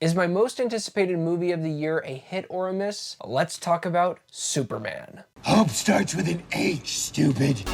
Is my most anticipated movie of the year a hit or a miss? Let's talk about Superman. Hope starts with an H, stupid.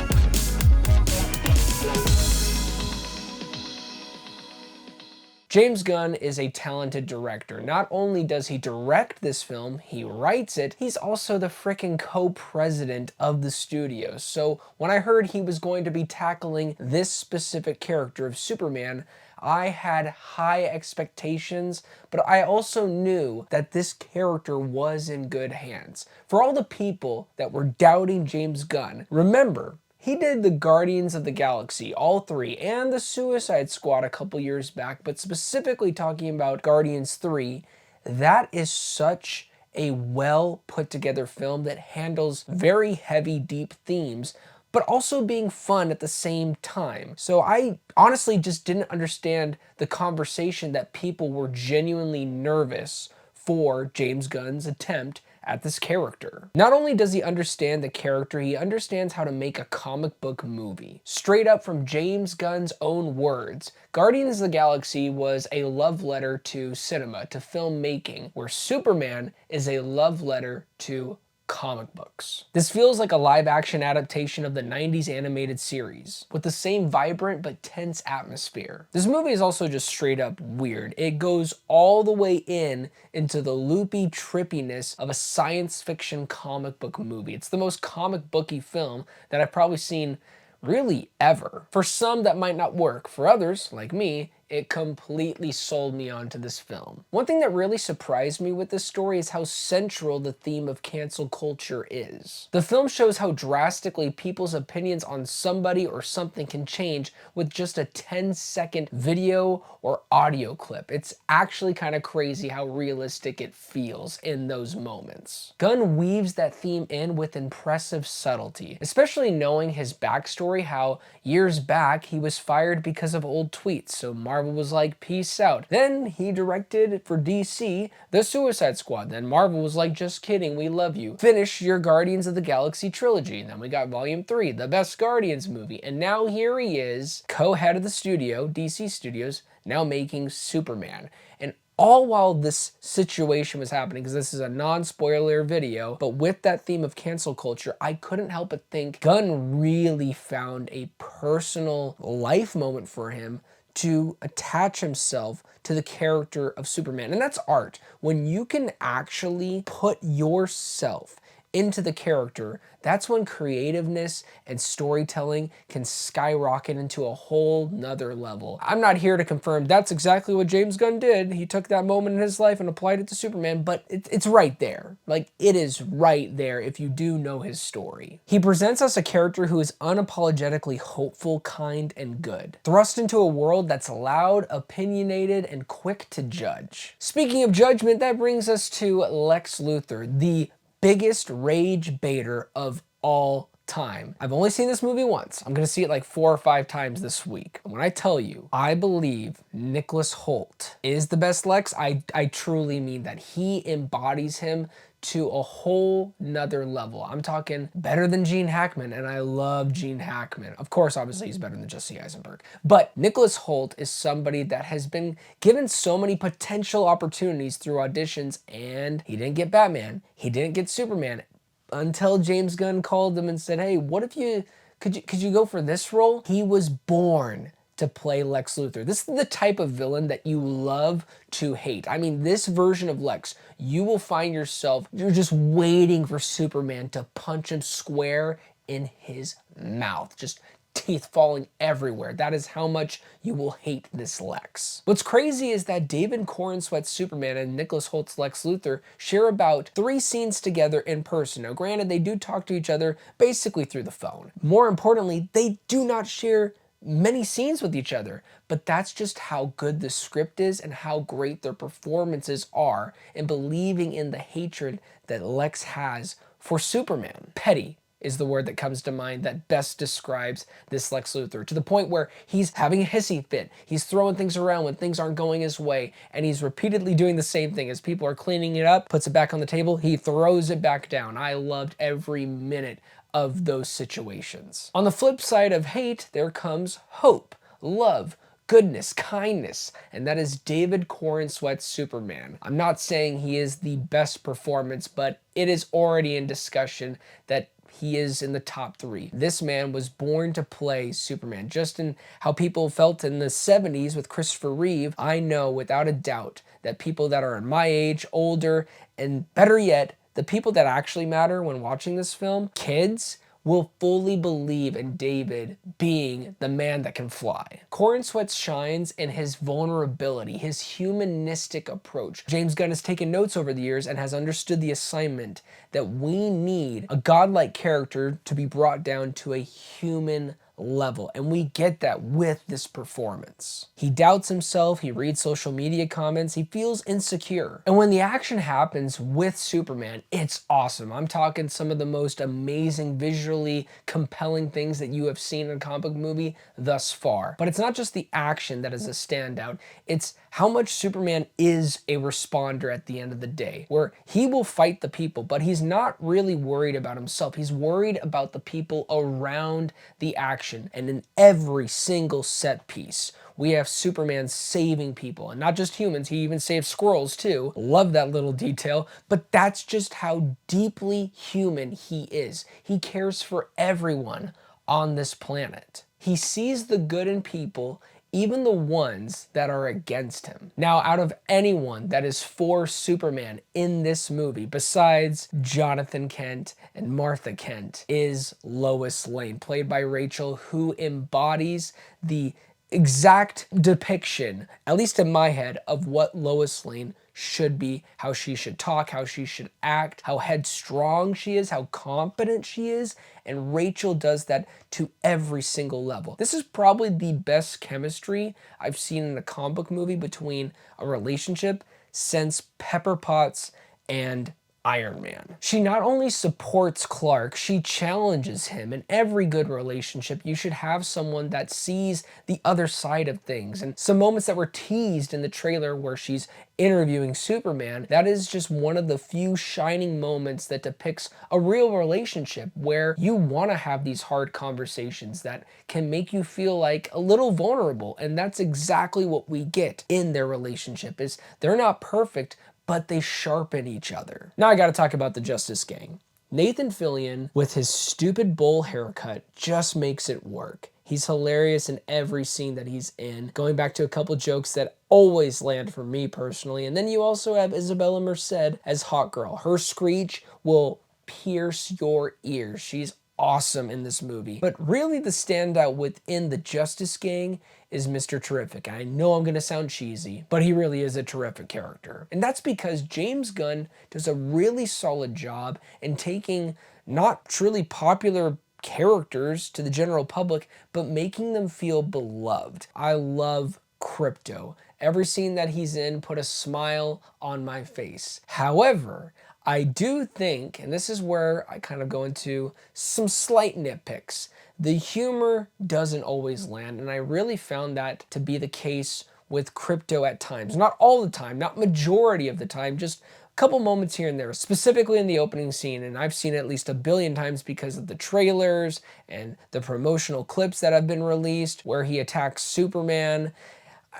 James Gunn is a talented director. Not only does he direct this film, he writes it, he's also the frickin' co-president of the studio. So when I heard he was going to be tackling this specific character of Superman, I had high expectations, but I also knew that this character was in good hands. For all the people that were doubting James Gunn, remember, he did the Guardians of the Galaxy, all three, and the Suicide Squad a couple years back, but specifically talking about Guardians 3, that is such a well put together film that handles very heavy, deep themes, but also being fun at the same time. So I honestly just didn't understand the conversation that people were genuinely nervous for James Gunn's attempt at this character. Not only does he understand the character, he understands how to make a comic book movie. Straight up from James Gunn's own words, Guardians of the Galaxy was a love letter to cinema, to filmmaking, where Superman is a love letter to comic books. This feels like a live-action adaptation of the 90s animated series, with the same vibrant but tense atmosphere. This movie is also just straight up weird. It goes all the way into the loopy trippiness of a science fiction comic book movie. It's the most comic booky film that I've probably seen really ever. For some that might not work, for others, like me, it completely sold me onto this film. One thing that really surprised me with this story is how central the theme of cancel culture is. The film shows how drastically people's opinions on somebody or something can change with just a 10-second video or audio clip. It's actually kind of crazy how realistic it feels in those moments. Gunn weaves that theme in with impressive subtlety, especially knowing his backstory, how years back he was fired because of old tweets, so Marvel was like, peace out. Then he directed for DC the Suicide Squad. Then Marvel was like, just kidding, we love you. Finish your Guardians of the Galaxy trilogy. And then we got Volume 3, the best Guardians movie. And now here he is, co-head of the studio, DC Studios, now making Superman. And all while this situation was happening, because this is a non-spoiler video, but with that theme of cancel culture, I couldn't help but think Gunn really found a personal life moment for him to attach himself to the character of Superman. And that's art. When you can actually put yourself into the character, that's when creativeness and storytelling can skyrocket into a whole nother level. I'm not here to confirm that's exactly what James Gunn did. He took that moment in his life and applied it to Superman, but it's right there. Like, it is right there if you do know his story. He presents us a character who is unapologetically hopeful, kind, and good, thrust into a world that's loud, opinionated, and quick to judge. Speaking of judgment, that brings us to Lex Luthor, the biggest rage baiter of all time. I've only seen this movie once. I'm gonna see it like 4 or 5 times this week. And when I tell you, I believe Nicholas Hoult is the best Lex, I truly mean that. He embodies him to a whole nother level. I'm talking better than Gene Hackman, and I love Gene Hackman. Of course, obviously he's better than Jesse Eisenberg. But Nicholas Hoult is somebody that has been given so many potential opportunities through auditions, and he didn't get Batman, he didn't get Superman, until James Gunn called him and said, hey, what if could you go for this role? He was born to play Lex Luthor. This is the type of villain that you love to hate. I mean, this version of Lex, you will find yourself, you're just waiting for Superman to punch him square in his mouth. Just teeth falling everywhere. That is how much you will hate this Lex. What's crazy is that David Corenswet's Superman and Nicholas Holt's Lex Luthor share about 3 scenes together in person. Now, granted, they do talk to each other basically through the phone. More importantly, they do not share many scenes with each other, but that's just how good the script is and how great their performances are in believing in the hatred that Lex has for Superman. Petty is the word that comes to mind that best describes this Lex Luthor, to the point where he's having a hissy fit, he's throwing things around when things aren't going his way, and he's repeatedly doing the same thing. As people are cleaning it up, puts it back on the table, he throws it back down. I loved every minute of those situations. On the flip side of hate, there comes hope, love, goodness, kindness, and that is David Corenswet's Superman. I'm not saying he is the best performance, but it is already in discussion that he is in the top 3. This man was born to play Superman. Just in how people felt in the 70s with Christopher Reeve, I know without a doubt that people that are my age, older, and better yet, the people that actually matter when watching this film, kids, will fully believe in David being the man that can fly. Corenswet shines in his vulnerability, his humanistic approach. James Gunn has taken notes over the years and has understood the assignment that we need a godlike character to be brought down to a human level, and we get that with this performance. He doubts himself, he reads social media comments, he feels insecure. And when the action happens with Superman, it's awesome. I'm talking some of the most amazing, visually compelling things that you have seen in a comic book movie thus far. But it's not just the action that is a standout, it's how much Superman is a responder at the end of the day, where he will fight the people, but he's not really worried about himself. He's worried about the people around the action. And in every single set piece, we have Superman saving people, and not just humans, he even saves squirrels too. Love that little detail, but that's just how deeply human he is. He cares for everyone on this planet. He sees the good in people, even the ones that are against him. Now, out of anyone that is for Superman in this movie, besides Jonathan Kent and Martha Kent, is Lois Lane, played by Rachel, who embodies the exact depiction, at least in my head, of what Lois Lane should be, how she should talk, how she should act, how headstrong she is, how confident she is, and Rachel does that to every single level. This is probably the best chemistry I've seen in a comic book movie between a relationship since Pepper Potts and Iron Man. She not only supports Clark, she challenges him. In every good relationship, you should have someone that sees the other side of things. And some moments that were teased in the trailer where she's interviewing Superman, that is just one of the few shining moments that depicts a real relationship where you want to have these hard conversations that can make you feel like a little vulnerable. And that's exactly what we get in their relationship. Is they're not perfect, but they sharpen each other. Now I gotta talk about the Justice Gang. Nathan Fillion, with his stupid bowl haircut, just makes it work. He's hilarious in every scene that he's in, going back to a couple jokes that always land for me personally. And then you also have Isabella Merced as Hawk Girl. Her screech will pierce your ears. She's awesome in this movie. But really the standout within the Justice Gang is Mr. Terrific. I know I'm gonna sound cheesy, but he really is a terrific character. And that's because James Gunn does a really solid job in taking not truly popular characters to the general public, but making them feel beloved. I love Crypto. Every scene that he's in put a smile on my face. However, I do think, and this is where I kind of go into some slight nitpicks, the humor doesn't always land, and I really found that to be the case with Crypto at times. Not all the time, not majority of the time, just a couple moments here and there, specifically in the opening scene, and I've seen it at least a billion times because of the trailers and the promotional clips that have been released where he attacks Superman.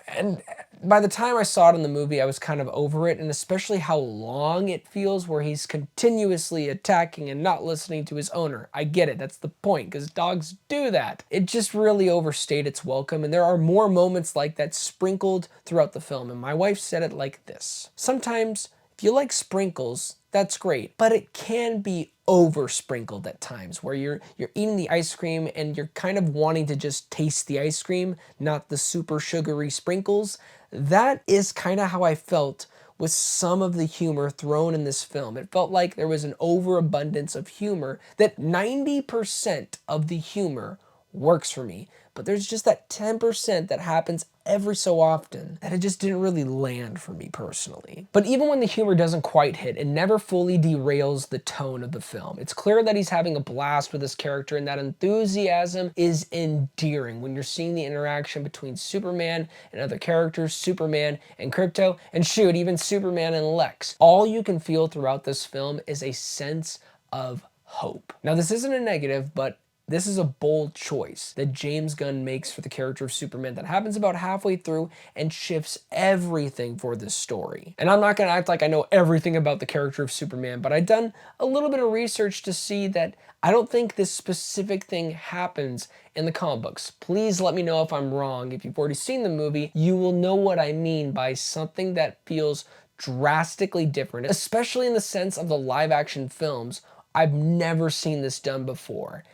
And by the time I saw it in the movie, I was kind of over it, and especially how long it feels where he's continuously attacking and not listening to his owner. I get it, that's the point, because dogs do that. It just really overstayed its welcome, and there are more moments like that sprinkled throughout the film, and my wife said it like this: sometimes, if you like sprinkles, that's great, but it can be over sprinkled at times where you're eating the ice cream and you're kind of wanting to just taste the ice cream, not the super sugary sprinkles. That is kind of how I felt with some of the humor thrown in this film. It felt like there was an overabundance of humor, that 90% of the humor works for me, but there's just that 10% that happens every so often that it just didn't really land for me personally. But even when the humor doesn't quite hit, it never fully derails the tone of the film. It's clear that he's having a blast with this character, and that enthusiasm is endearing when you're seeing the interaction between Superman and other characters, Superman and Crypto, and shoot, even Superman and Lex. All you can feel throughout this film is a sense of hope. Now, this isn't a negative, but This is a bold choice that James Gunn makes for the character of Superman that happens about halfway through and shifts everything for this story. And I'm not gonna act like I know everything about the character of Superman, but I've done a little bit of research to see that I don't think this specific thing happens in the comic books. Please let me know if I'm wrong. If you've already seen the movie, you will know what I mean by something that feels drastically different, especially in the sense of the live action films. I've never seen this done before,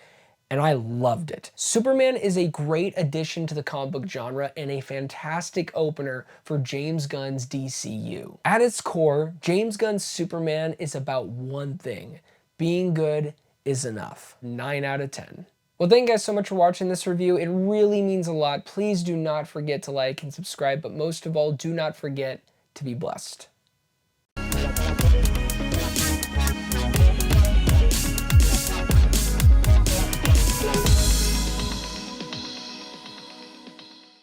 and I loved it. Superman is a great addition to the comic book genre and a fantastic opener for James Gunn's DCU. At its core, James Gunn's Superman is about one thing: being good is enough. 9 out of 10. Well, thank you guys so much for watching this review. It really means a lot. Please do not forget to like and subscribe, but most of all, do not forget to be blessed.